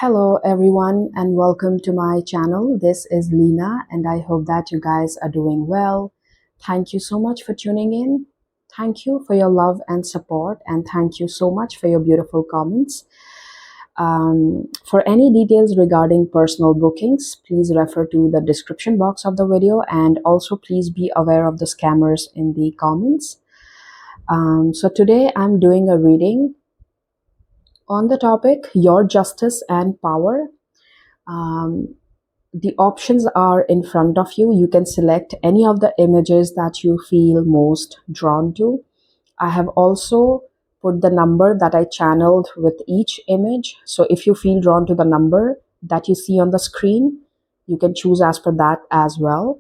Hello everyone and welcome to my channel. This is Leena and I hope that you guys are doing well. Thank you so much for tuning in. Thank you for your love and support and thank you so much for your beautiful comments. For any details regarding personal bookings, please refer to the description box of the video and also please be aware of the scammers in the comments. So today I'm doing a reading on the topic Your Justice and Power. The options are in front of you. You can select any of the images that you feel most drawn to. I have also put the number that I channeled with each image. So if you feel drawn to the number that you see on the screen, you can choose as per that as well.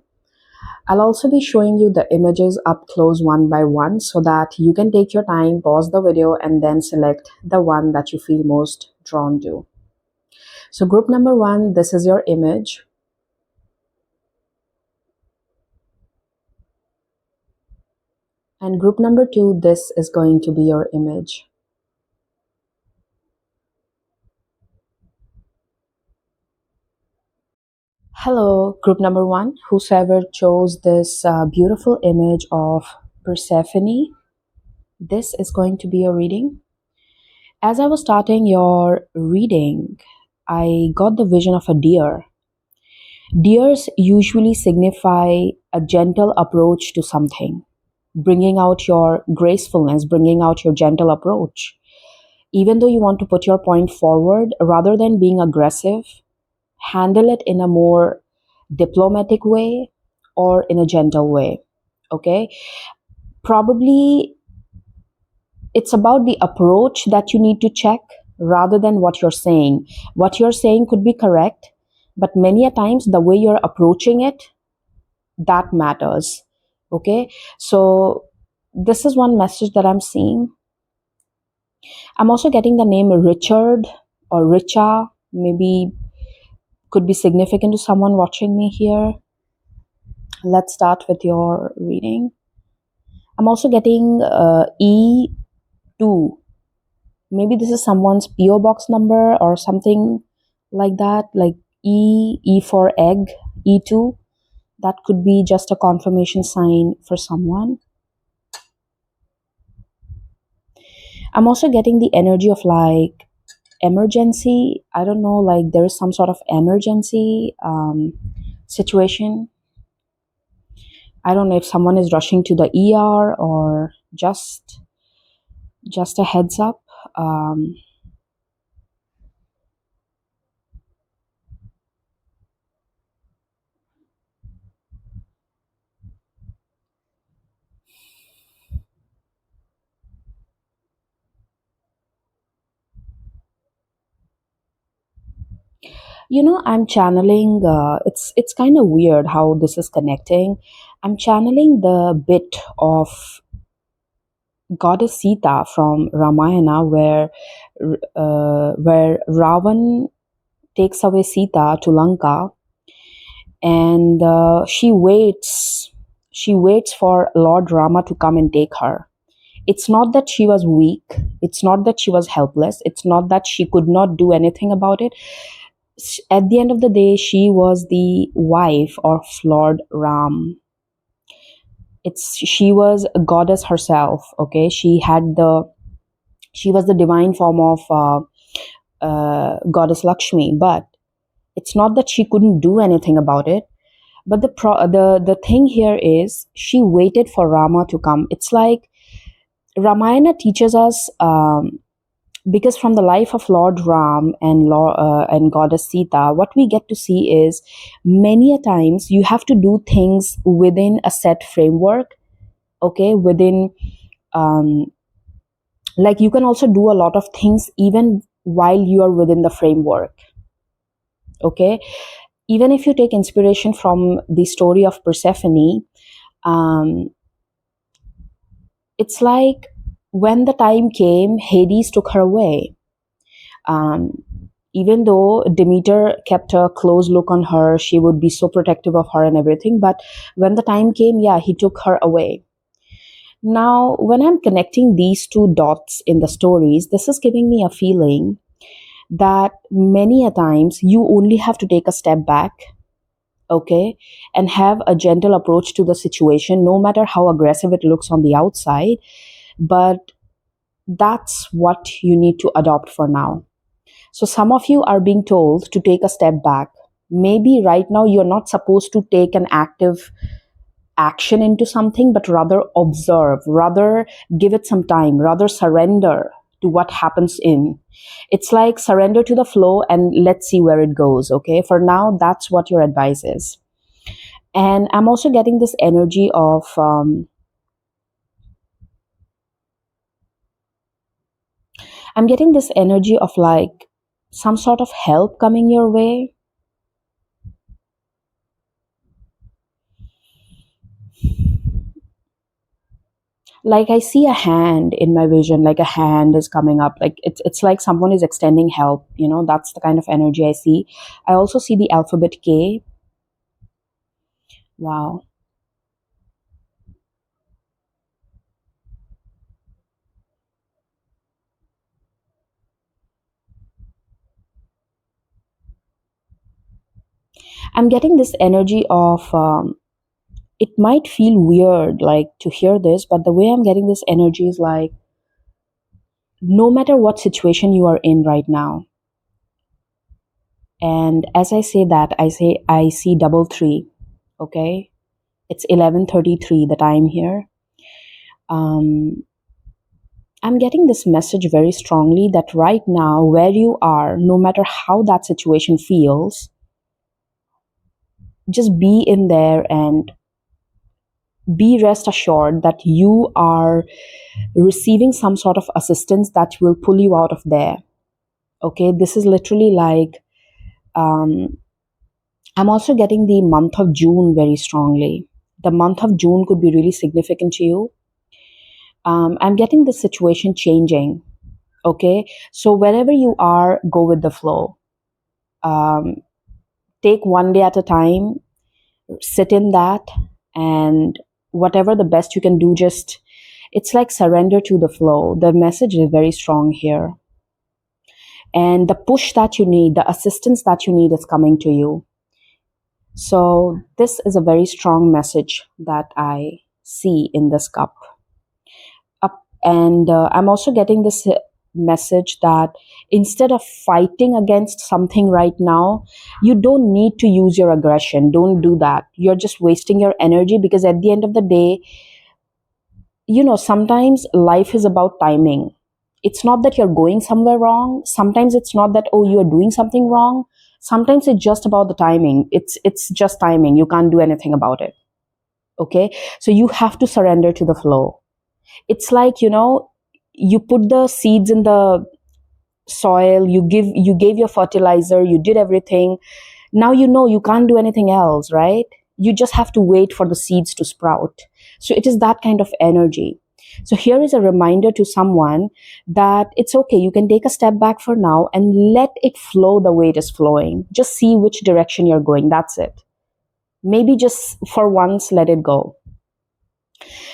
I'll also be showing you the images up close one by one so that you can take your time, pause the video, and then select the one that you feel most drawn to. So group number one, this is your image. And group number two, this is going to be your image. Hello, group number one, whosoever chose this beautiful image of Persephone, this is going to be your reading. As I was starting your reading, I got the vision of a deer. Deers usually signify a gentle approach to something, bringing out your gracefulness, bringing out your gentle approach. Even though you want to put your point forward, rather than being aggressive, handle it in a more diplomatic way or in a gentle way. Okay? Probably it's about the approach that you need to check rather than what you're saying. What you're saying could be correct, but many a times the way you're approaching it, that matters. Okay? So this is one message that I'm seeing. I'm also getting the name Richard or Richa, maybe could be significant to someone watching me here. Let's start with your reading. I'm also getting E2. Maybe this is someone's PO box number or something like that, like E for egg, E2. That could be just a confirmation sign for someone. I'm also getting the energy of like emergency. I don't know, like there is some sort of emergency situation. I don't know if someone is rushing to the ER or just a heads up. I'm channeling, it's kind of weird how this is connecting. I'm channeling the bit of goddess Sita from Ramayana where Ravan takes away Sita to Lanka, and she waits for Lord Rama to come and take her. It's not that she was weak, it's not that she was helpless, it's not that she could not do anything about it. At the end of the day, she was the wife of Lord Ram. She was a goddess herself. Okay, she was the divine form of goddess Lakshmi. But it's not that she couldn't do anything about it. But the thing here is she waited for Rama to come. It's like Ramayana teaches us. Because from the life of Lord Ram and Goddess Sita, what we get to see is many a times you have to do things within a set framework. Okay, within like you can also do a lot of things even while you are within the framework. Okay, even if you take inspiration from the story of Persephone, it's like when the time came, Hades took her away. Even though Demeter kept a close look on her, she would be so protective of her and everything. But when the time came, yeah, he took her away. Now, when I'm connecting these two dots in the stories, this is giving me a feeling that many a times you only have to take a step back, okay, and have a gentle approach to the situation, no matter how aggressive it looks on the outside. But that's what you need to adopt for now. So some of you are being told to take a step back. Maybe right now you're not supposed to take an active action into something, but rather observe, rather give it some time, rather surrender to what happens in. It's like surrender to the flow and let's see where it goes, okay? For now, that's what your advice is. And I'm also getting this energy of, I'm getting this energy of like some sort of help coming your way. Like I see a hand in my vision, like a hand is coming up, like it's like someone is extending help, that's the kind of energy I see. I also see the alphabet K. Wow. I'm getting this energy of, it might feel weird like to hear this, but the way I'm getting this energy is like, no matter what situation you are in right now, and as I say that, I see double three, okay? It's 11:33 the time here. um I'm getting this message very strongly that right now, where you are, no matter how that situation feels, just be in there and be rest assured that you are receiving some sort of assistance that will pull you out of there. Okay, this is literally like, um, I'm also getting the month of June very strongly. The month of June could be really significant to you. I'm getting the situation changing. Okay, so wherever you are, go with the flow. Um, Take one day at a time, sit in that, and whatever the best you can do, just, it's like surrender to the flow. The message is very strong here. And the push that you need, the assistance that you need is coming to you. So, this is a very strong message that I see in this cup. And I'm also getting this message that instead of fighting against something right now, you don't need to use your aggression. Don't do that. You're just wasting your energy, because at the end of the day, sometimes life is about timing. It's not that you're going somewhere wrong. Sometimes it's not that, oh, you're doing something wrong. Sometimes it's just about the timing. It's just timing. You can't do anything about it. Okay, so you have to surrender to the flow. It's like, you put the seeds in the soil, you gave your fertilizer, you did everything. Now you can't do anything else, right? You just have to wait for the seeds to sprout. So it is that kind of energy. So here is a reminder to someone that it's okay, you can take a step back for now and let it flow the way it is flowing. Just see which direction you're going. That's it. Maybe just for once let it go.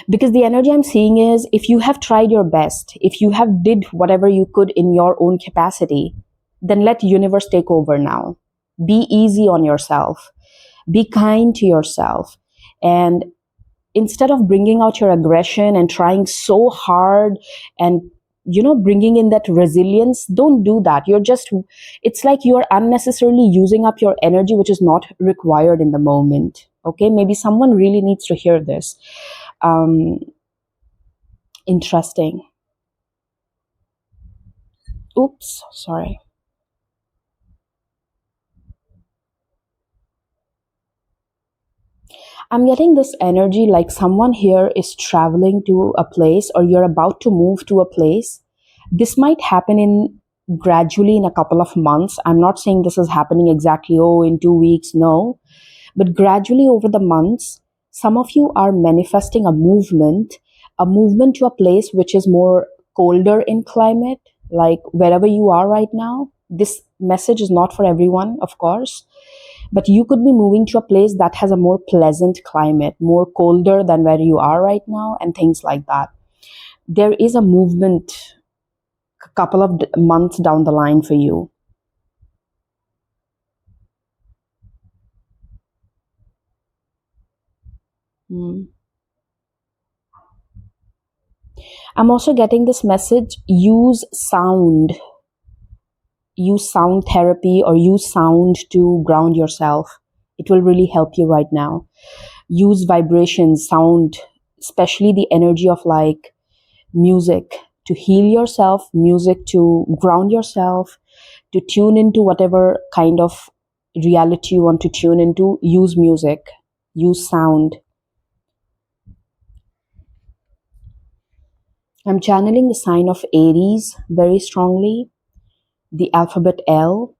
Because the energy I'm seeing is, if you have tried your best, if you have did whatever you could in your own capacity, then let universe take over now. Be easy on yourself, be kind to yourself, and instead of bringing out your aggression and trying so hard and bringing in that resilience, don't do that. It's like you're unnecessarily using up your energy, which is not required in the moment. Okay, maybe someone really needs to hear this. um Interesting. Oops, sorry. I'm getting this energy like someone here is traveling to a place, or you're about to move to a place. This might happen in gradually in a couple of months. I'm not saying this is happening exactly, oh, in 2 weeks, no. But gradually over the months, some of you are manifesting a movement to a place which is more colder in climate, like wherever you are right now. This message is not for everyone, of course, but you could be moving to a place that has a more pleasant climate, more colder than where you are right now, and things like that. There is a movement a couple of months down the line for you. Mm. I'm also getting this message: use sound therapy or use sound to ground yourself. It will really help you right now. Use vibrations, sound, especially the energy of like music to heal yourself, music to ground yourself, to tune into whatever kind of reality you want to tune into. Use music, use sound. I'm channeling the sign of Aries very strongly, the alphabet L.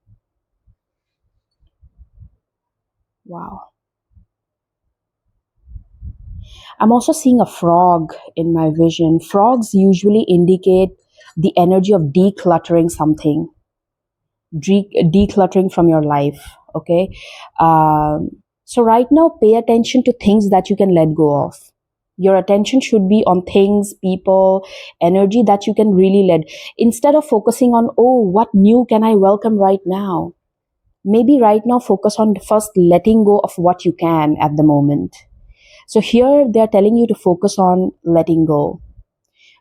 Wow. I'm also seeing a frog in my vision. Frogs usually indicate the energy of decluttering something, decluttering from your life. Okay. So, right now, pay attention to things that you can let go of. Your attention should be on things, people, energy that you can really let. Instead of focusing on, oh, what new can I welcome right now? Maybe right now, focus on first letting go of what you can at the moment. So here they're telling you to focus on letting go,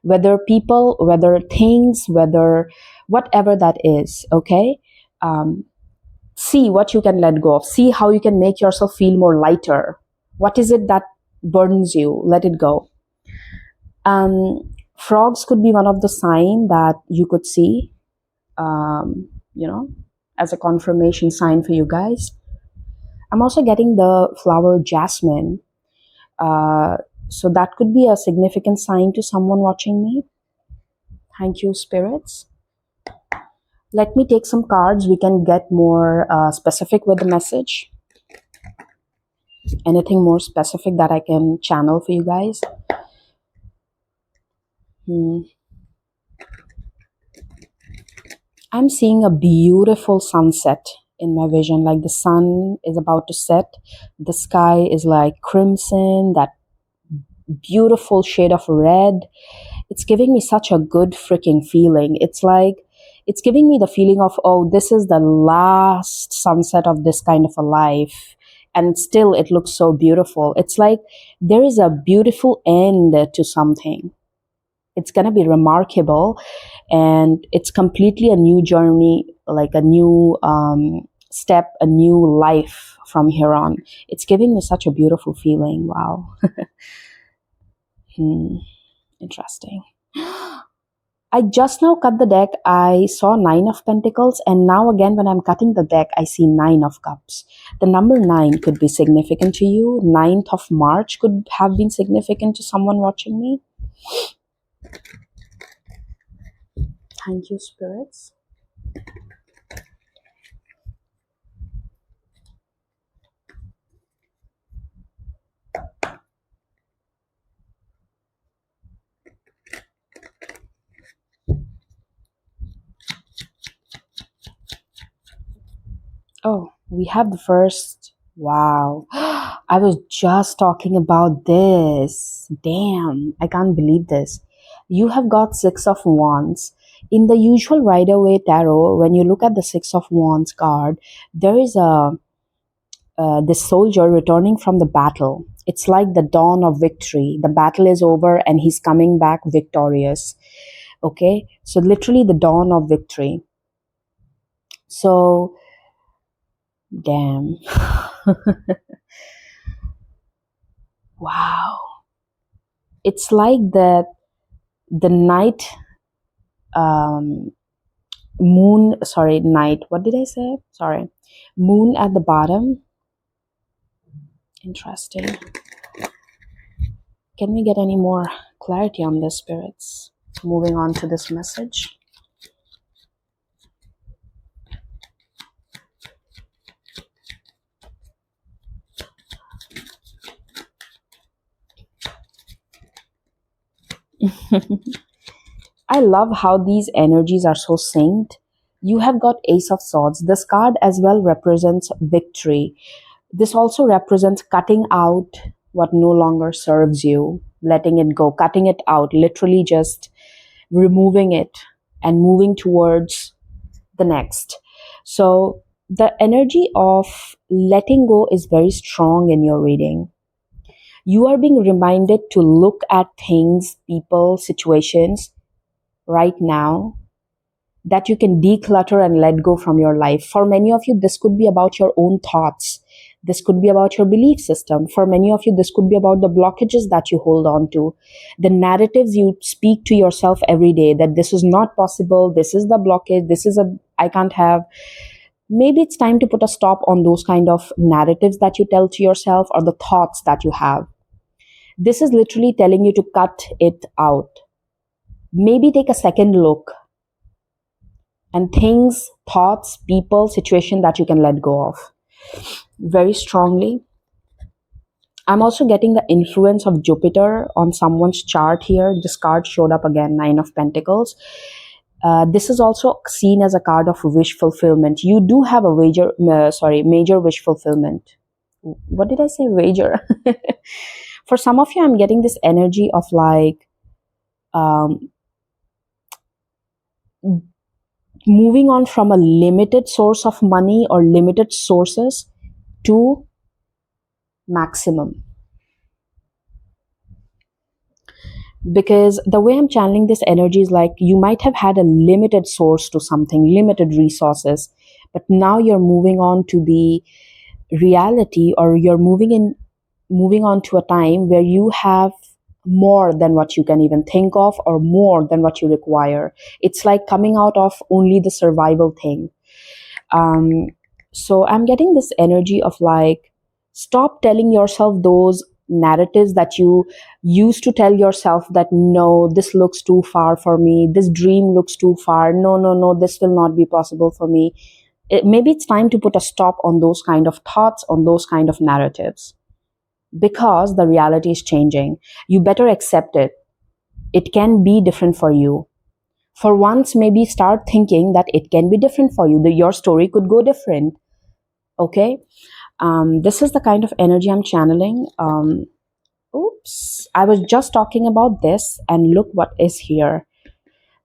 whether people, whether things, whether whatever that is, okay? Um, See what you can let go of. See how you can make yourself feel more lighter. What is it that burdens you? Let it go. Frogs could be one of the sign that you could see, um, you know, as a confirmation sign for you guys. I'm also getting the flower jasmine. Uh, so that could be a significant sign to someone watching me. Thank you, spirits. Let me take some cards. We can get more specific with the message. Anything more specific that I can channel for you guys? Hmm. I'm seeing a beautiful sunset in my vision. Like the sun is about to set. The sky is like crimson, that beautiful shade of red. It's giving me such a good freaking feeling. It's like, it's giving me the feeling of, oh, this is the last sunset of this kind of a life. And still, it looks so beautiful. It's like there is a beautiful end to something. It's going to be remarkable. And it's completely a new journey, like a new step, a new life from here on. It's giving me such a beautiful feeling. Wow. Interesting. I just now cut the deck. I saw Nine of Pentacles, and now again, when I'm cutting the deck, I see Nine of Cups. The number 9 could be significant to you. 9th of March could have been significant to someone watching me. Thank you, spirits. Oh, we have the first. Wow. I was just talking about this. Damn, I can't believe this. You have got Six of Wands. In the usual Rider-Waite tarot, when you look at the Six of Wands card, there is a this soldier returning from the battle. It's like the dawn of victory. The battle is over and he's coming back victorious. Okay? So, literally, the dawn of victory. So, damn. Wow. It's like the night, um, moon, sorry, night. What did I say? Sorry. Moon at the bottom. Interesting. Can we get any more clarity on this, spirits? Moving on to this message. I love how these energies are so synced. You have got Ace of Swords. This card as well represents victory. This also represents cutting out what no longer serves you, letting it go, cutting it out, literally just removing it and moving towards the next. So the energy of letting go is very strong in your reading. You are being reminded to look at things, people, situations right now that you can declutter and let go from your life. For many of you, this could be about your own thoughts. This could be about your belief system. For many of you, this could be about the blockages that you hold on to, the narratives you speak to yourself every day that this is not possible, this is the blockage, I can't have. Maybe it's time to put a stop on those kind of narratives that you tell to yourself or the thoughts that you have. This is literally telling you to cut it out. Maybe take a second look and things, thoughts, people, situation that you can let go of very strongly. I'm also getting the influence of Jupiter on someone's chart here. This card showed up again, Nine of Pentacles. This is also seen as a card of wish fulfillment. You do have a major wish fulfillment. What did I say? Wager. For some of you, I'm getting this energy of like moving on from a limited source of money or limited sources to maximum. Because the way I'm channeling this energy is like you might have had a limited source to something, limited resources, but now you're moving on to the reality, or you're moving on to a time where you have more than what you can even think of or more than what you require. It's like coming out of only the survival thing. So I'm getting this energy of like, stop telling yourself those narratives that you used to tell yourself that no, this looks too far for me, this dream looks too far, no, this will not be possible for me. Maybe it's time to put a stop on those kind of thoughts, on those kind of narratives, because the reality is changing. You better accept it. It can be different for you. For once, maybe start thinking that it can be different for you, that your story could go different. Okay? This is the kind of energy I'm channeling. Oops, I was just talking about this and look what is here.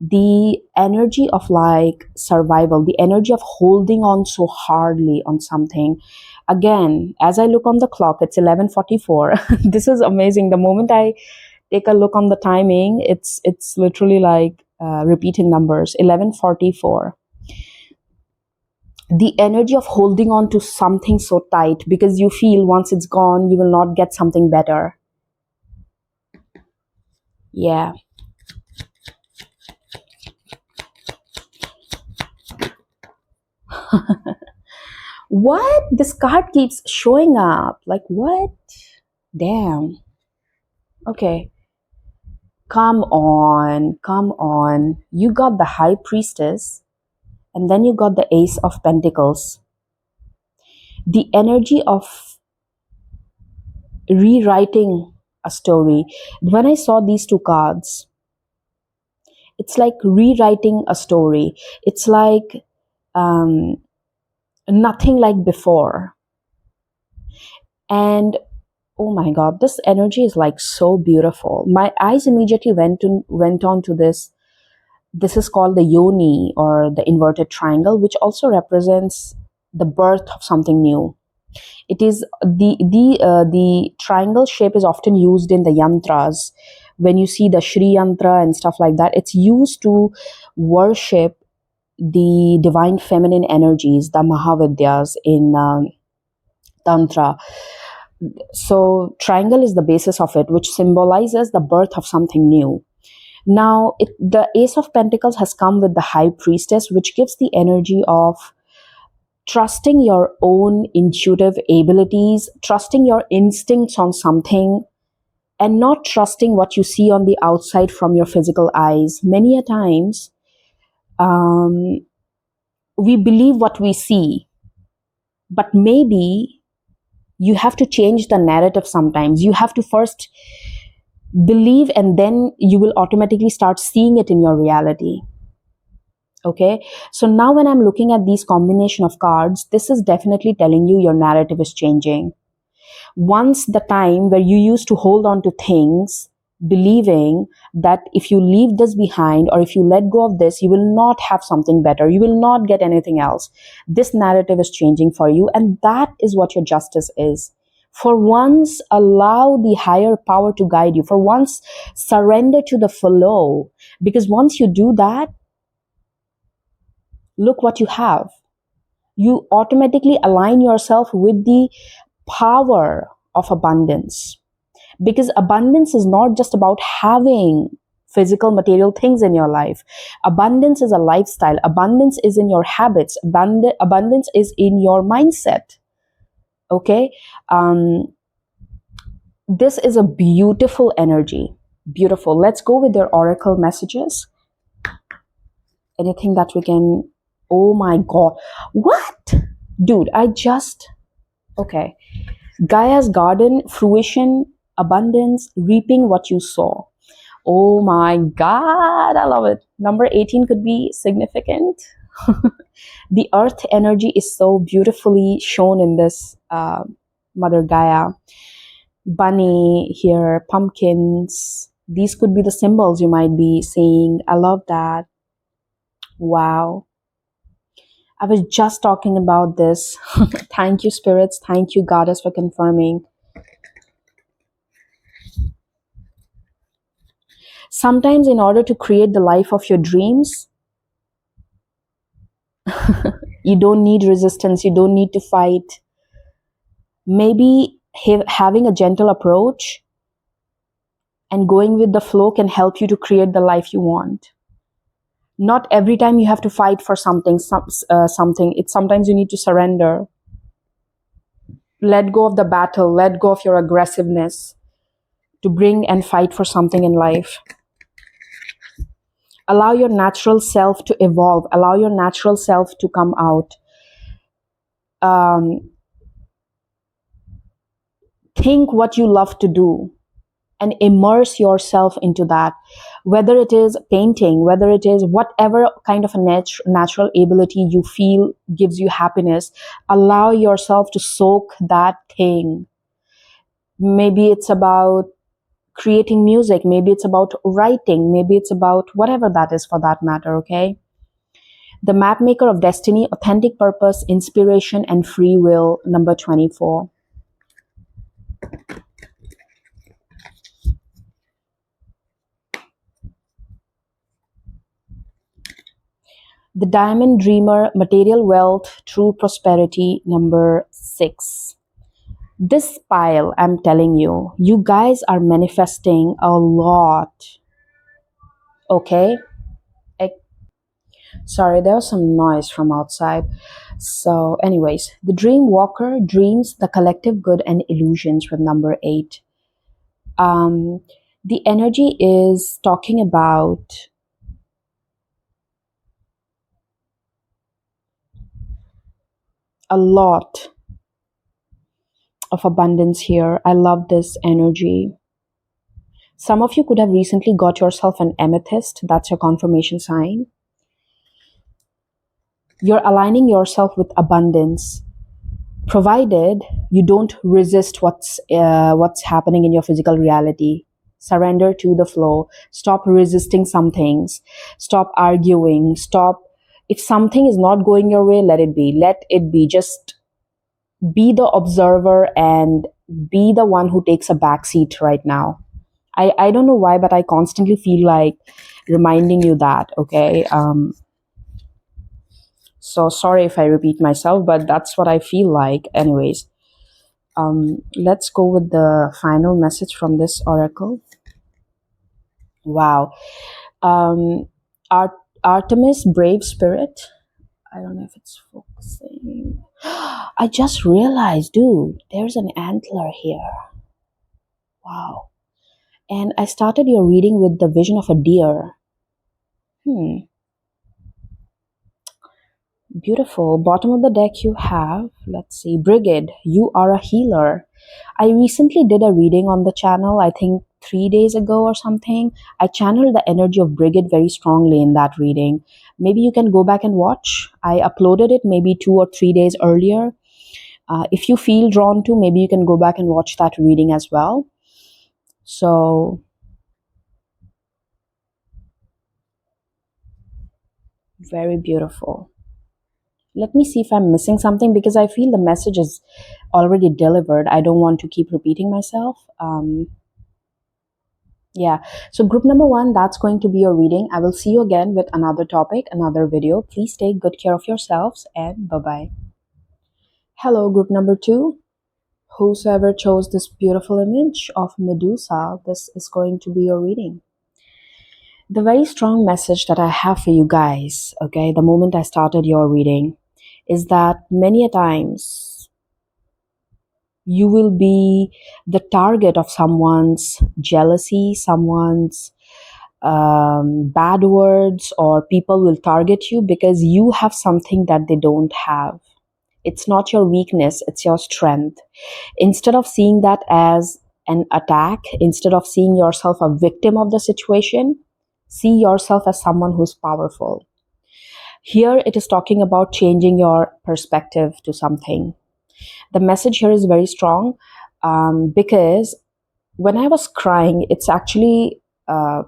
The energy of like survival, the energy of holding on so hardly on something. Again, as I look on the clock, it's 11:44. This is amazing. The moment I take a look on the timing, it's literally like repeating numbers. 11:44. The energy of holding on to something so tight because you feel once it's gone, you will not get something better. Yeah. What? This card keeps showing up. Like, what? Damn. Okay. Come on. You got the High Priestess, and then you got the Ace of Pentacles. The energy of rewriting a story. When I saw these two cards, it's like rewriting a story. It's like nothing like before. And oh my God, this energy is like so beautiful. My eyes immediately went on to this. This is called the yoni, or the inverted triangle, which also represents the birth of something new. It is the triangle shape is often used in the yantras. When you see the Shri Yantra and stuff like that, it's used to worship the divine feminine energies, the Mahavidyas in Tantra. So triangle is the basis of it, which symbolizes the birth of something new. Now, the Ace of Pentacles has come with the High Priestess, which gives the energy of trusting your own intuitive abilities, trusting your instincts on something, and not trusting what you see on the outside from your physical eyes. Many a times, we believe what we see, but maybe you have to change the narrative sometimes. You have to first believe, and then you will automatically start seeing it in your reality. Okay, so now when I'm looking at these combination of cards, this is definitely telling you your narrative is changing. Once the time where you used to hold on to things, believing that if you leave this behind or if you let go of this, you will not have something better, you will not get anything else. This narrative is changing for you, and that is what your justice is. For once, allow the higher power to guide you. For once, surrender to the flow. Because once you do that, look what you have. You automatically align yourself with the power of abundance. Because abundance is not just about having physical material things in your life. Abundance is a lifestyle. Abundance is in your habits. Abundance is in your mindset. Okay? This is a beautiful energy. Beautiful. Let's go with their oracle messages. Anything that we can. Oh my God. What? Dude, okay. Gaia's garden, fruition, abundance, reaping what you sow. Oh my God, I love it. Number 18 could be significant. The earth energy is so beautifully shown in this Mother Gaia. Bunny here, pumpkins. These could be the symbols you might be seeing. I love that. Wow. I was just talking about this. Thank you, spirits. Thank you, goddess, for confirming. Sometimes, in order to create the life of your dreams, you don't need resistance, you don't need to fight. Maybe having a gentle approach and going with the flow can help you to create the life you want. Not every time you have to fight for something. It's sometimes you need to surrender. Let go of the battle, let go of your aggressiveness to bring and fight for something in life. Allow your natural self to evolve. Allow your natural self to come out. Think what you love to do and immerse yourself into that. Whether it is painting, whether it is whatever kind of a natural ability you feel gives you happiness, allow yourself to soak that thing. Maybe it's about creating music, maybe it's about writing, maybe it's about whatever that is for that matter, okay? The map maker of destiny, authentic purpose, inspiration, and free will, number 24. The diamond dreamer, material wealth, true prosperity, number 6. This pile, I'm telling you, you guys are manifesting a lot. Okay? Sorry, there was some noise from outside. So, anyways, the dream walker dreams the collective good and illusions with number 8. The energy is talking about a lot of abundance here. I love this energy. Some of you could have recently got yourself an amethyst. That's your confirmation sign. You're aligning yourself with abundance, provided you don't resist what's happening in your physical reality. Surrender to the flow. Stop resisting some things. Stop arguing. If something is not going your way, let it be. Let it be. Just be the observer and be the one who takes a back seat right now. I don't know why, but I constantly feel like reminding you that, okay? So sorry if I repeat myself, but that's what I feel like. Anyways, let's go with the final message from this oracle. Wow. Artemis, brave spirit. I don't know if it's focusing. I just realized, dude, there's an antler here. Wow. And I started your reading with the vision of a deer. Beautiful. Bottom of the deck you have, let's see, Brigid, you are a healer. I recently did a reading on the channel, I think 3 days ago or something. I channeled the energy of Brigid very strongly in that reading. Maybe you can go back and watch. I uploaded it maybe 2 or 3 days earlier. If you feel drawn to, maybe you can go back and watch that reading as well. So, very beautiful. Let me see if I'm missing something because I feel the message is already delivered. I don't want to keep repeating myself. Yeah. So, group number one, that's going to be your reading. I will see you again with another topic, another video. Please take good care of yourselves and bye bye. Hello, group number two. Whosoever chose this beautiful image of Medusa, this is going to be your reading. The very strong message that I have for you guys, okay, the moment I started your reading, is that many a times you will be the target of someone's jealousy, someone's bad words, or people will target you because you have something that they don't have. It's not your weakness, it's your strength. Instead of seeing that as an attack, instead of seeing yourself a victim of the situation, see yourself as someone who's powerful. Here it is talking about changing your perspective to something. The message here is very strong because when I was crying, it's actually, I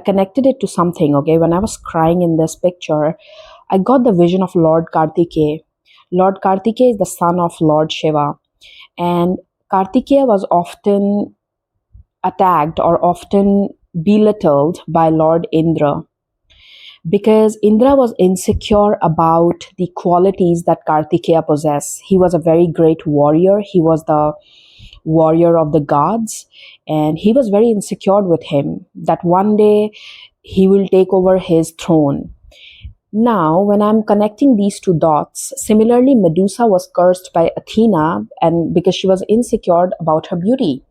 connected it to something, okay? When I was crying in this picture, I got the vision of Lord Kartikeya. Lord Kartikeya is the son of Lord Shiva. And Kartikeya was often attacked or often belittled by Lord Indra because Indra was insecure about the qualities that Kartikeya possessed. He was a very great warrior. He was the warrior of the gods, and he was very insecure with him that one day he will take over his throne. Now, when I'm connecting these two dots, similarly, Medusa was cursed by Athena and because she was insecure about her beauty.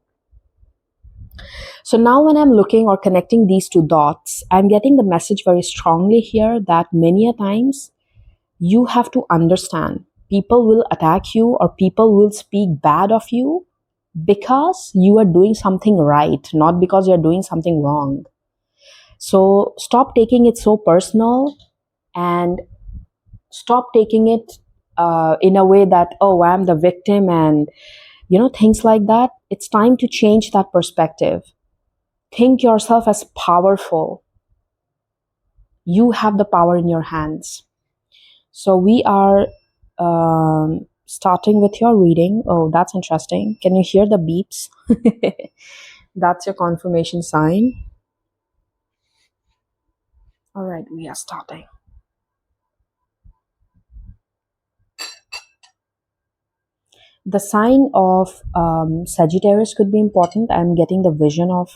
So now when I'm looking or connecting these two dots, I'm getting the message very strongly here that many a times you have to understand people will attack you or people will speak bad of you because you are doing something right, not because you're doing something wrong. So stop taking it so personal and stop taking it in a way that, oh, I'm the victim and, things like that. It's time to change that perspective. Think yourself as powerful. You have the power in your hands. So we are starting with your reading. Oh, that's interesting. Can you hear the beeps? That's your confirmation sign. All right, we are starting. The sign of Sagittarius could be important. I'm getting the vision of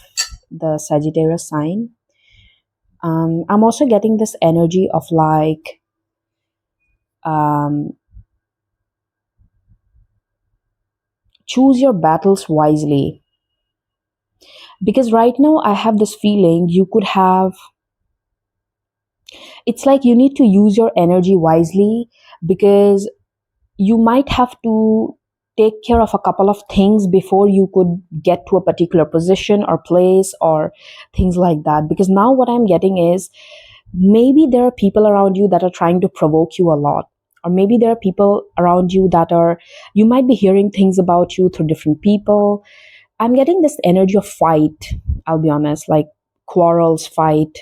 the Sagittarius sign. I'm also getting this energy of like um, choose your battles wisely. Because right now I have this feeling you could have, it's like you need to use your energy wisely because you might have to take care of a couple of things before you could get to a particular position or place or things like that. Because now what I'm getting is maybe there are people around you that are trying to provoke you a lot, or maybe there are people around you that are, you might be hearing things about you through different people. I'm getting this energy of fight, I'll be honest, like quarrels, fight,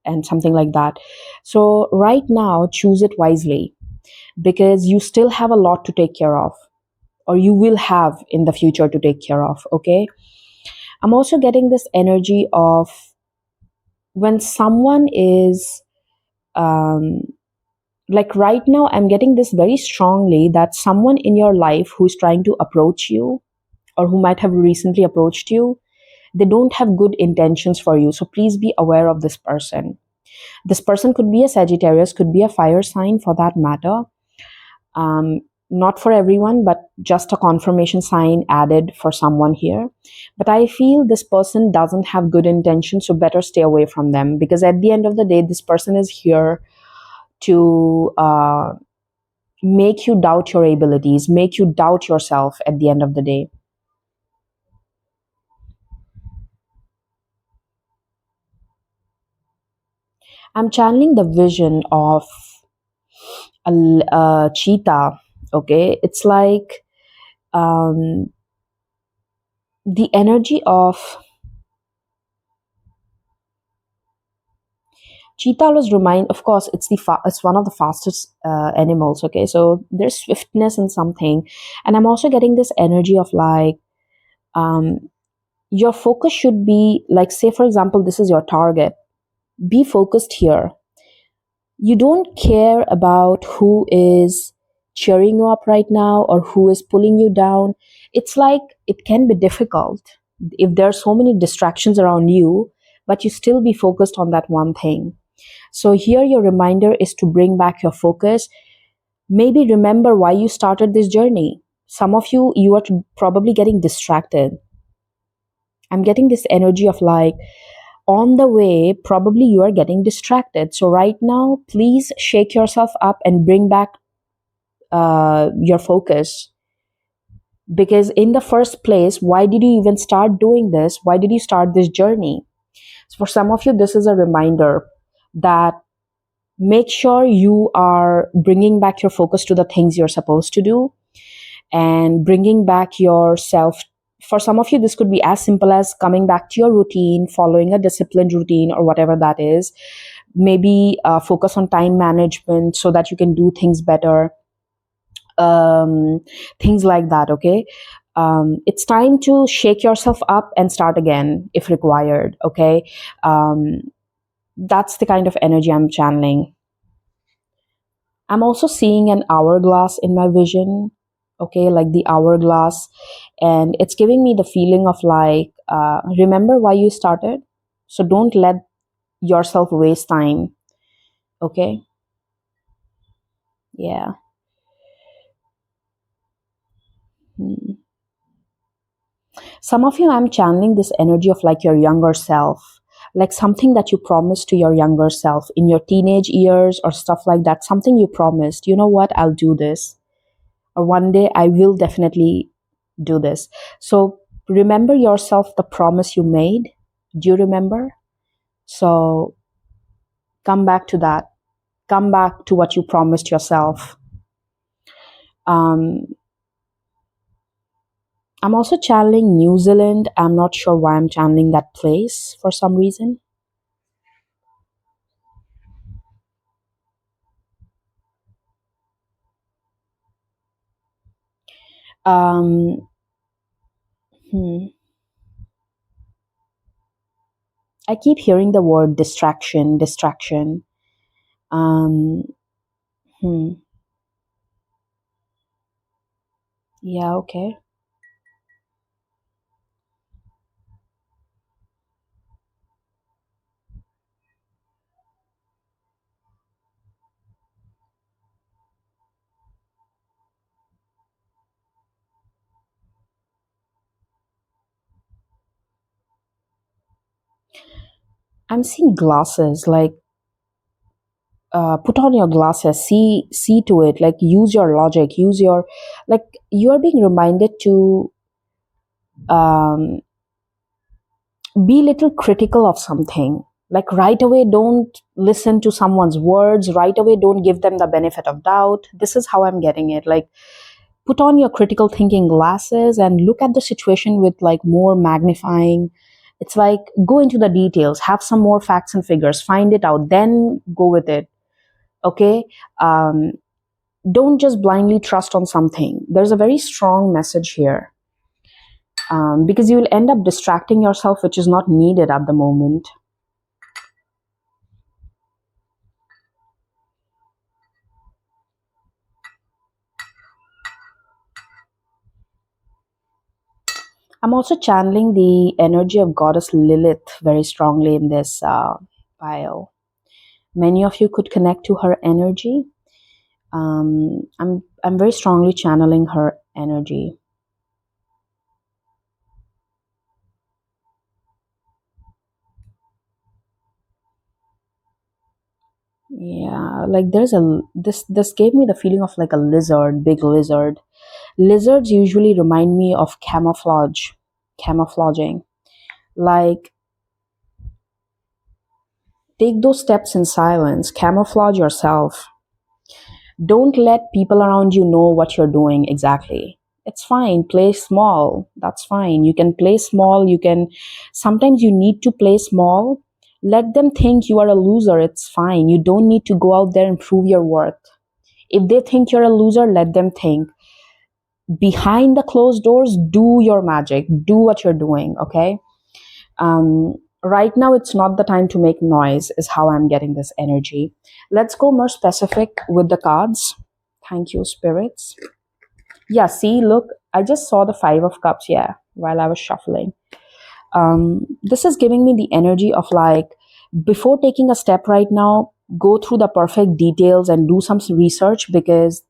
and something like that. So right now choose it wisely because you still have a lot to take care of, or you will have in the future to take care of. Okay, I'm also getting this energy of when someone is um, like right now I'm getting this very strongly that someone in your life who's trying to approach you or who might have recently approached you, they don't have good intentions for you. So please be aware of this person. This person could be a Sagittarius, could be a fire sign for that matter. Not for everyone, but just a confirmation sign added for someone here. But I feel this person doesn't have good intentions, so better stay away from them because at the end of the day, this person is here to make you doubt your abilities, make you doubt yourself at the end of the day. I'm channeling the vision of a cheetah. Okay, it's like um, the energy of Cheetah was remind, of course, it's one of the fastest animals. Okay, so there's swiftness in something, and I'm also getting this energy of like, um, your focus should be like, say for example, this is your target. Be focused here. You don't care about who is cheering you up right now or who is pulling you down. It's like it can be difficult if there are so many distractions around you, but you still be focused on that one thing. So here your reminder is to bring back your focus. Maybe remember why you started this journey. Some of you are probably getting distracted. I'm getting this energy of like, on the way, probably you are getting distracted. So right now, please shake yourself up and bring back your focus. Because in the first place, why did you even start doing this? Why did you start this journey? So for some of you, this is a reminder that make sure you are bringing back your focus to the things you're supposed to do and bringing back yourself. For some of you, this could be as simple as coming back to your routine, following a disciplined routine or whatever that is. Maybe focus on time management so that you can do things better. Things like that, okay? It's time to shake yourself up and start again if required, okay? That's the kind of energy I'm channeling. I'm also seeing an hourglass in my vision, okay, like the hourglass. And it's giving me the feeling of like, remember why you started? So don't let yourself waste time, okay? Yeah. Hmm. Some of you, I'm channeling this energy of like your younger self, like something that you promised to your younger self in your teenage years or stuff like that. Something you promised, you know what, I'll do this. Or one day I will definitely do this. So remember yourself the promise you made. Do you remember? So come back to that. Come back to what you promised yourself. Um, I'm also channeling New Zealand. I'm not sure why I'm channeling that place for some reason. Um, hmm. I keep hearing the word distraction, distraction. Um, hmm. Yeah, okay. I'm seeing glasses, like put on your glasses, see to it, like use your logic, use your, like you are being reminded to um, be little critical of something. Like right away, don't listen to someone's words. Right away, don't give them the benefit of doubt. This is how I'm getting it. Like put on your critical thinking glasses and look at the situation with like more magnifying. It's like go into the details, have some more facts and figures, find it out, then go with it. Okay. um, don't just blindly trust on something. There's a very strong message here, because you will end up distracting yourself, which is not needed at the moment. I'm also channeling the energy of goddess Lilith very strongly in this pile. Many of you could connect to her energy. I'm very strongly channeling her energy. Yeah, like there's a this gave me the feeling of like a lizard, big lizard. Lizards usually remind me of camouflaging. Like take those steps in silence, camouflage yourself. Don't let people around you know what you're doing exactly. It's fine, play small. That's fine. You can play small. You can sometimes you need to play small Let them think you are a loser. It's fine. You don't need to go out there and prove your worth. If they think you're a loser, let them think. Behind the closed doors, do your magic. Do what you're doing, okay? Right now, it's not the time to make noise, is how I'm getting this energy. Let's go more specific with the cards. Thank you, spirits. Yeah, see, look, I just saw the Five of Cups, yeah, while I was shuffling. This is giving me the energy of like, before taking a step right now, go through the perfect details and do some research, because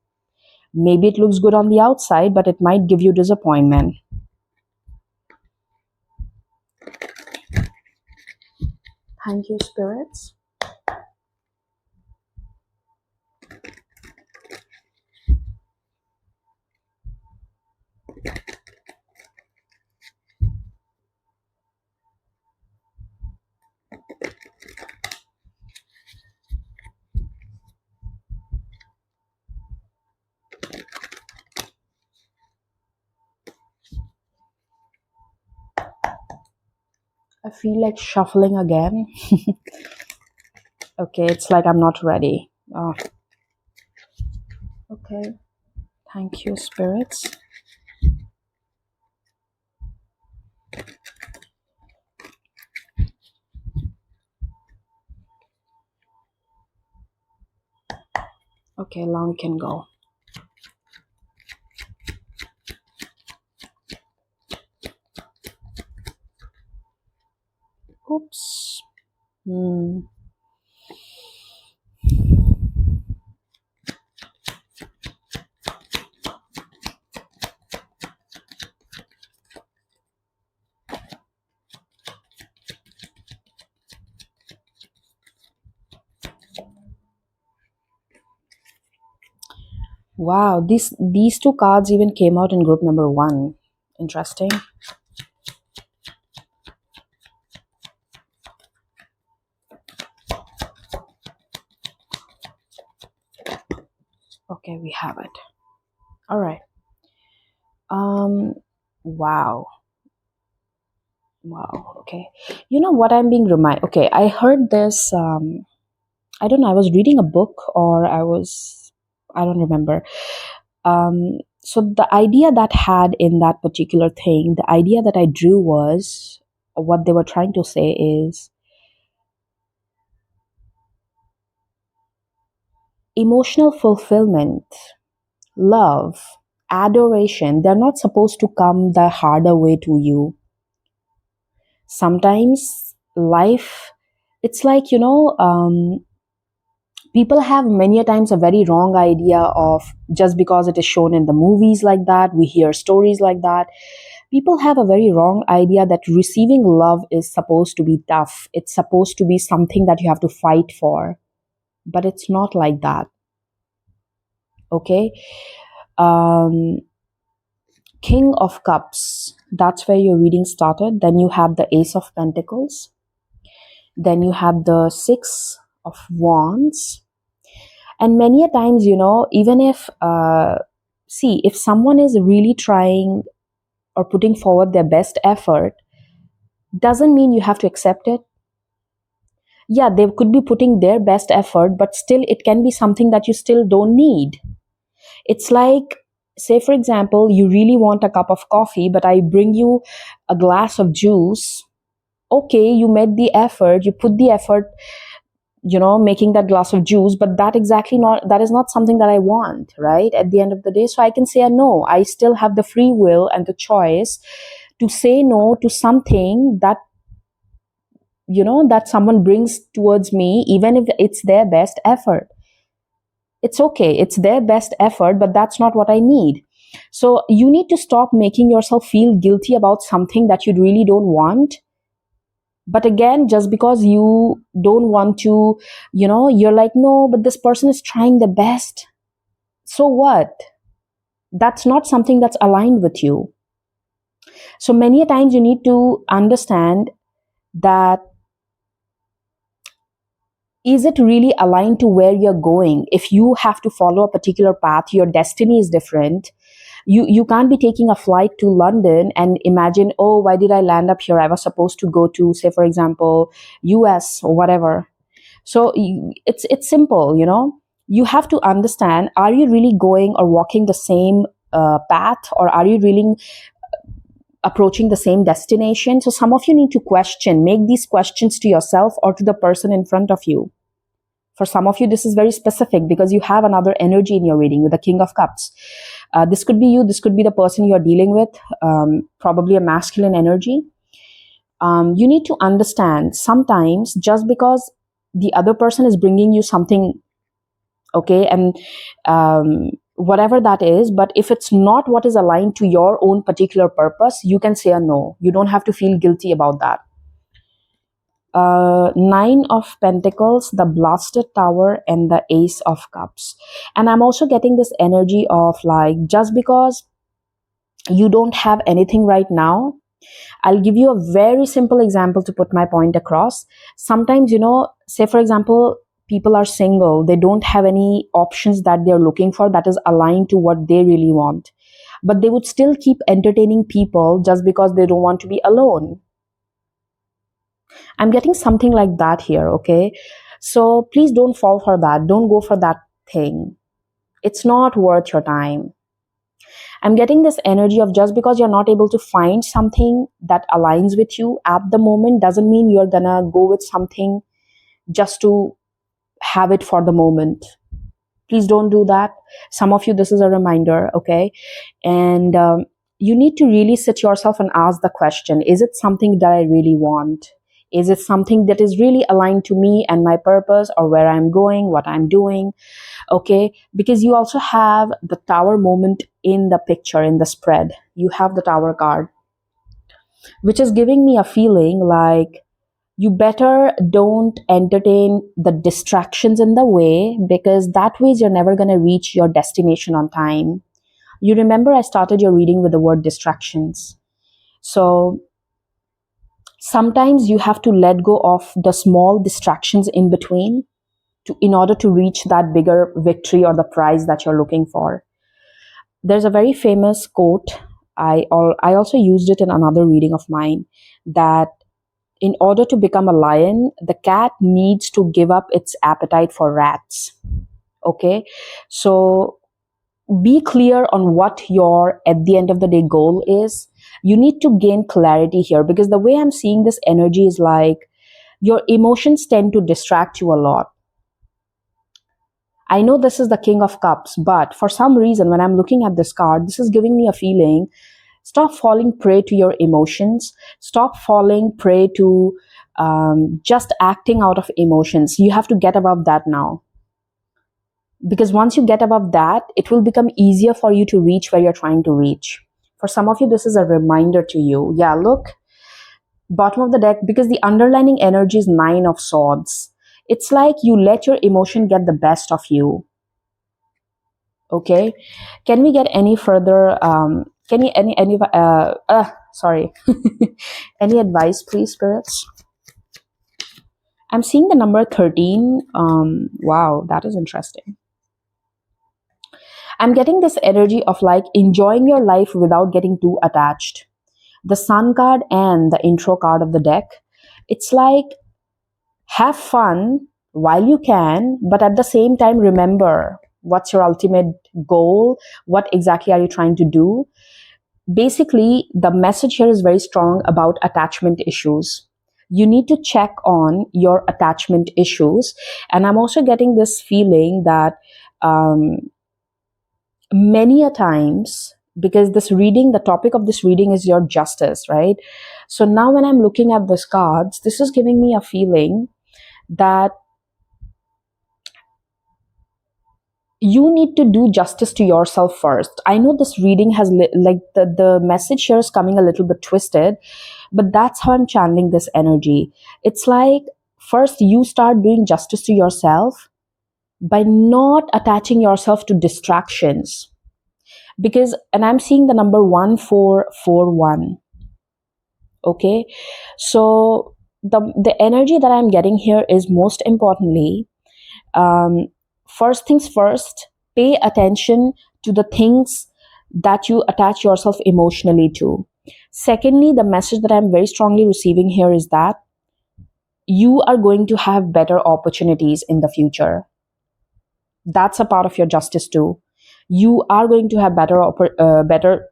maybe it looks good on the outside, but it might give you disappointment. Thank you, spirits. I feel like shuffling again. Okay, it's like I'm not ready. Oh, okay. Thank you, spirits. Okay, now we can go. Oops. Wow, these two cards even came out in group number 1. Interesting. Okay, we have it. All right. Wow. Wow. Okay. You know what I'm being reminded? Okay, I heard this. I don't know. I was reading a book, or I don't remember. So the idea that had in that particular thing, the idea that I drew was, what they were trying to say is, emotional fulfillment, love, adoration, they're not supposed to come the harder way to you. Sometimes life, it's like, people have many a times a very wrong idea of, just because it is shown in the movies like that, we hear stories like that, people have a very wrong idea that receiving love is supposed to be tough. It's supposed to be something that you have to fight for. But it's not like that. Okay? Um, King of Cups, that's where your reading started. Then you have the Ace of Pentacles. Then you have the Six of Wands. And many a times, even if, see, if someone is really trying or putting forward their best effort, doesn't mean you have to accept it. Yeah, they could be putting their best effort, but still it can be something that you still don't need. It's like, say, for example, you really want a cup of coffee, but I bring you a glass of juice. Okay, you made the effort, you put the effort, making that glass of juice, but that is not something that I want, right? At the end of the day. So I can say a no. I still have the free will and the choice to say no to something that, that someone brings towards me, even if it's their best effort. It's okay. It's their best effort, but that's not what I need. So you need to stop making yourself feel guilty about something that you really don't want. But again, just because you don't want to, you're like, no, but this person is trying the best. So what? That's not something that's aligned with you. So many a times you need to understand that, is it really aligned to where you're going? If you have to follow a particular path, your destiny is different. You can't be taking a flight to London and imagine, oh, why did I land up here? I was supposed to go to, say, for example, US or whatever. So it's simple, you have to understand, are you really going or walking the same path, or are you really approaching the same destination? So some of you need to make these questions to yourself or to the person in front of you. For some of you, this is very specific because you have another energy in your reading with the King of Cups. This could be you, this could be the person you're dealing with, probably a masculine energy. You need to understand, sometimes just because the other person is bringing you something, okay, and whatever that is, but if it's not what is aligned to your own particular purpose, you can say a no. You don't have to feel guilty about that. Nine of Pentacles, the Blasted Tower, and the Ace of Cups. And I'm also getting this energy of like, just because you don't have anything right now, I'll give you a very simple example to put my point across. Sometimes, say for example, people are single, they don't have any options that they're looking for that is aligned to what they really want, but they would still keep entertaining people just because they don't want to be alone. I'm getting something like that here, okay? So please don't fall for that. Don't go for that thing. It's not worth your time. I'm getting this energy of, just because you're not able to find something that aligns with you at the moment doesn't mean you're gonna go with something just to have it for the moment. Please don't do that. Some of you, this is a reminder, okay? And you need to really sit yourself and ask the question, is it something that I really want? Is it something that is really aligned to me and my purpose, or where I'm going, what I'm doing? Okay, because you also have the Tower moment in the picture, in the spread. You have the Tower card, which is giving me a feeling like you better don't entertain the distractions in the way, because that way you're never going to reach your destination on time. You remember I started your reading with the word distractions. So sometimes you have to let go of the small distractions in between in order to reach that bigger victory or the prize that you're looking for. There's a very famous quote, I also used it in another reading of mine, that in order to become a lion, the cat needs to give up its appetite for rats. Okay, so be clear on what your, at the end of the day, goal is. You need to gain clarity here, because the way I'm seeing this energy is like your emotions tend to distract you a lot. I know this is the King of Cups, but for some reason, when I'm looking at this card, this is giving me a feeling, stop falling prey to your emotions. Stop falling prey to just acting out of emotions. You have to get above that now. Because once you get above that, it will become easier for you to reach where you're trying to reach. For some of you, this is a reminder to you. Yeah, look, bottom of the deck, because the underlining energy is Nine of Swords. It's like you let your emotion get the best of you. Okay, can we get any further? Can you sorry, any advice, please, spirits? I'm seeing the number 13. Wow, that is interesting. I'm getting this energy of like enjoying your life without getting too attached. The Sun card and the intro card of the deck. It's like, have fun while you can, but at the same time, remember what's your ultimate goal? What exactly are you trying to do? Basically, the message here is very strong about attachment issues. You need to check on your attachment issues. And I'm also getting this feeling that many a times, because this reading, the topic of this reading is your justice, right? So now when I'm looking at these cards, this is giving me a feeling that you need to do justice to yourself first. I know this reading has like the message here is coming a little bit twisted, but that's how I'm channeling this energy. It's like, first you start doing justice to yourself by not attaching yourself to distractions. Because, and I'm seeing the number 1441. Okay, so the energy that I'm getting here is, most importantly, first things first, pay attention to the things that you attach yourself emotionally to. Secondly, the message that I'm very strongly receiving here is that you are going to have better opportunities in the future. That's a part of your justice too. You are going to have better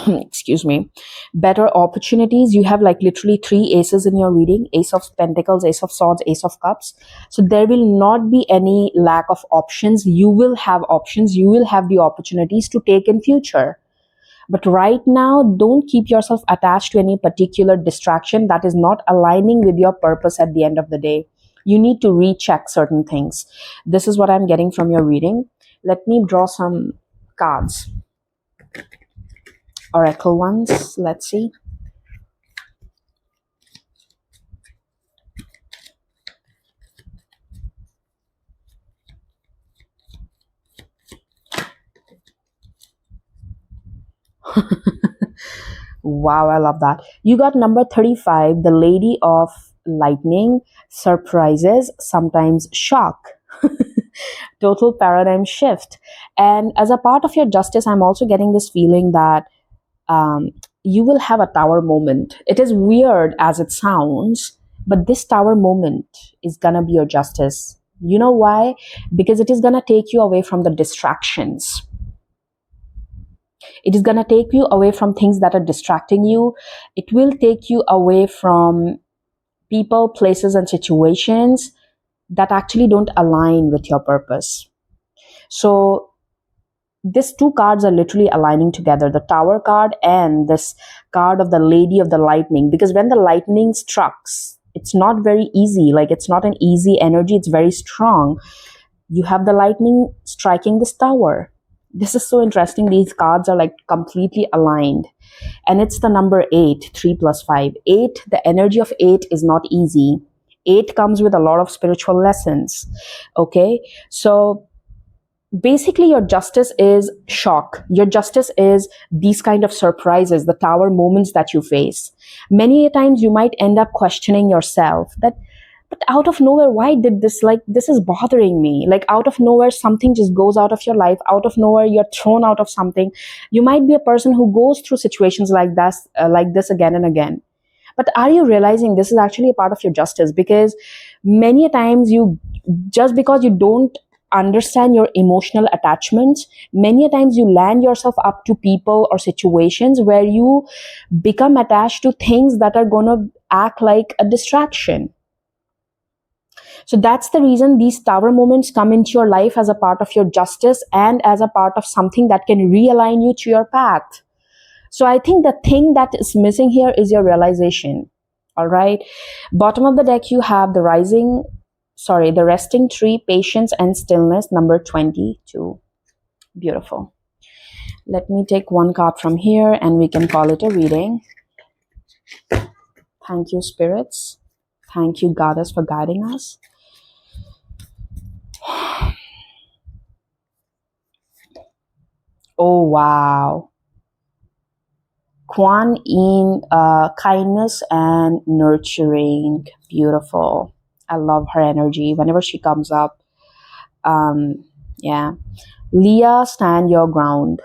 excuse me, better opportunities. You have like literally three aces in your reading: Ace of Pentacles, Ace of Swords, Ace of Cups. So there will not be any lack of options. You will have options. You will have the opportunities to take in future. But right now, don't keep yourself attached to any particular distraction that is not aligning with your purpose at the end of the day. You need to recheck certain things. This is what I'm getting from your reading. Let me draw some cards. Oracle ones. Let's see. Wow, I love that. You got number 35, the Lady of Lightning. Surprises, sometimes shock. Total paradigm shift. And as a part of your justice, I'm also getting this feeling that you will have a tower moment. It is weird as it sounds, but this tower moment is gonna be your justice. You know why? Because it is gonna take you away from the distractions. It is going to take you away from things that are distracting you. It will take you away from people, places, and situations that actually don't align with your purpose. So these two cards are literally aligning together, the Tower card and this card of the Lady of the Lightning. Because when the lightning strikes, it's not very easy. Like, it's not an easy energy. It's very strong. You have the lightning striking this tower. This is so interesting. These cards are like completely aligned. And it's the number 8, 3 plus 5. 8, the energy of 8 is not easy. 8 comes with a lot of spiritual lessons. Okay? So basically your justice is shock. Your justice is these kind of surprises, the tower moments that you face. Many times you might end up questioning yourself that, but out of nowhere, why did this, like, this is bothering me. Like, out of nowhere, something just goes out of your life. Out of nowhere, you're thrown out of something. You might be a person who goes through situations like this again and again. But are you realizing this is actually a part of your justice? Because many times just because you don't understand your emotional attachments, many times you land yourself up to people or situations where you become attached to things that are going to act like a distraction. So that's the reason these tower moments come into your life as a part of your justice and as a part of something that can realign you to your path. So I think the thing that is missing here is your realization. All right. Bottom of the deck, you have the resting tree, patience and stillness, number 22. Beautiful. Let me take one card from here and we can call it a reading. Thank you, spirits. Thank you, Goddess, for guiding us. Oh, wow. Kuan Yin, kindness and nurturing. Beautiful. I love her energy whenever she comes up. Yeah. Leah, stand your ground.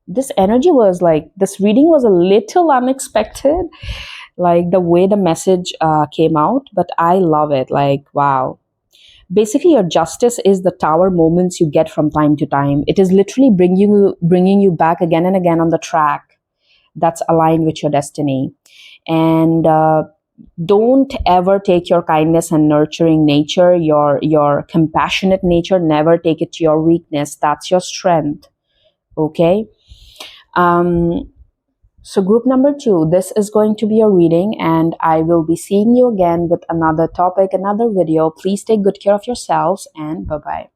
This energy was like, this reading was a little unexpected, like the way the message came out, but I love it. Like, wow. Basically, your justice is the tower moments you get from time to time. It is literally bringing you back again and again on the track that's aligned with your destiny. And don't ever take your kindness and nurturing nature, your compassionate nature, never take it to your weakness. That's your strength. Okay? So group number 2, this is going to be a reading and I will be seeing you again with another topic, another video. Please take good care of yourselves and bye-bye.